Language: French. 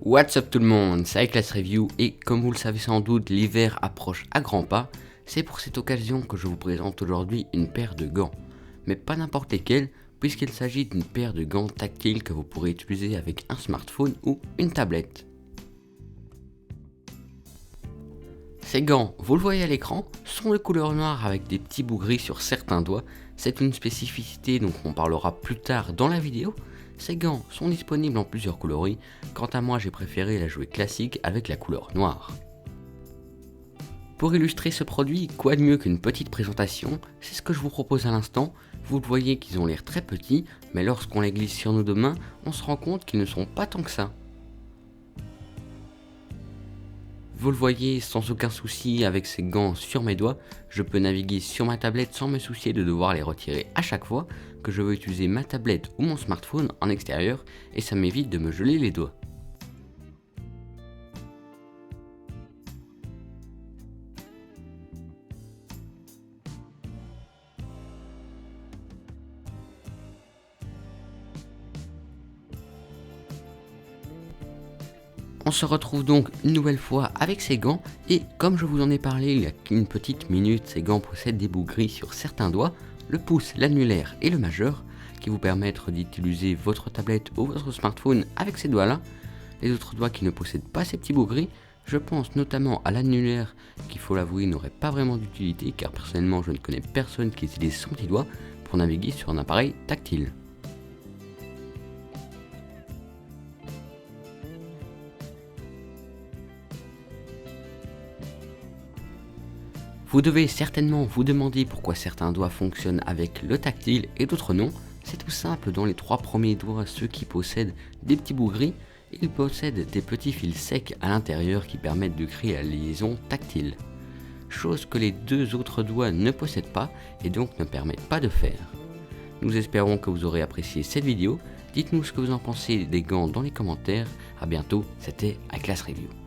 What's up tout le monde, c'est Class Review et comme vous le savez sans doute, l'hiver approche à grands pas. C'est pour cette occasion que je vous présente aujourd'hui une paire de gants. Mais pas n'importe lesquels, puisqu'il s'agit d'une paire de gants tactiles que vous pourrez utiliser avec un smartphone ou une tablette. Ces gants, vous le voyez à l'écran, sont de couleur noire avec des petits bouts gris sur certains doigts. C'est une spécificité dont on parlera plus tard dans la vidéo. Ces gants sont disponibles en plusieurs coloris, quant à moi j'ai préféré la jouer classique avec la couleur noire. Pour illustrer ce produit, quoi de mieux qu'une petite présentation, c'est ce que je vous propose à l'instant. Vous le voyez qu'ils ont l'air très petits, mais lorsqu'on les glisse sur nos deux mains, on se rend compte qu'ils ne sont pas tant que ça. Vous le voyez sans aucun souci avec ces gants sur mes doigts, je peux naviguer sur ma tablette sans me soucier de devoir les retirer à chaque fois que je veux utiliser ma tablette ou mon smartphone en extérieur et ça m'évite de me geler les doigts. On se retrouve donc une nouvelle fois avec ces gants et comme je vous en ai parlé il y a qu'une petite minute, ces gants possèdent des bouts gris sur certains doigts, le pouce, l'annulaire et le majeur, qui vous permettent d'utiliser votre tablette ou votre smartphone avec ces doigts là. Les autres doigts qui ne possèdent pas ces petits bouts gris, je pense notamment à l'annulaire qui, faut l'avouer, n'aurait pas vraiment d'utilité car personnellement je ne connais personne qui utilise son petit doigt pour naviguer sur un appareil tactile. Vous devez certainement vous demander pourquoi certains doigts fonctionnent avec le tactile et d'autres non. C'est tout simple, dans les trois premiers doigts, ceux qui possèdent des petits bouts gris, ils possèdent des petits fils secs à l'intérieur qui permettent de créer la liaison tactile. Chose que les deux autres doigts ne possèdent pas et donc ne permettent pas de faire. Nous espérons que vous aurez apprécié cette vidéo. Dites-nous ce que vous en pensez des gants dans les commentaires. A bientôt, c'était Class Review.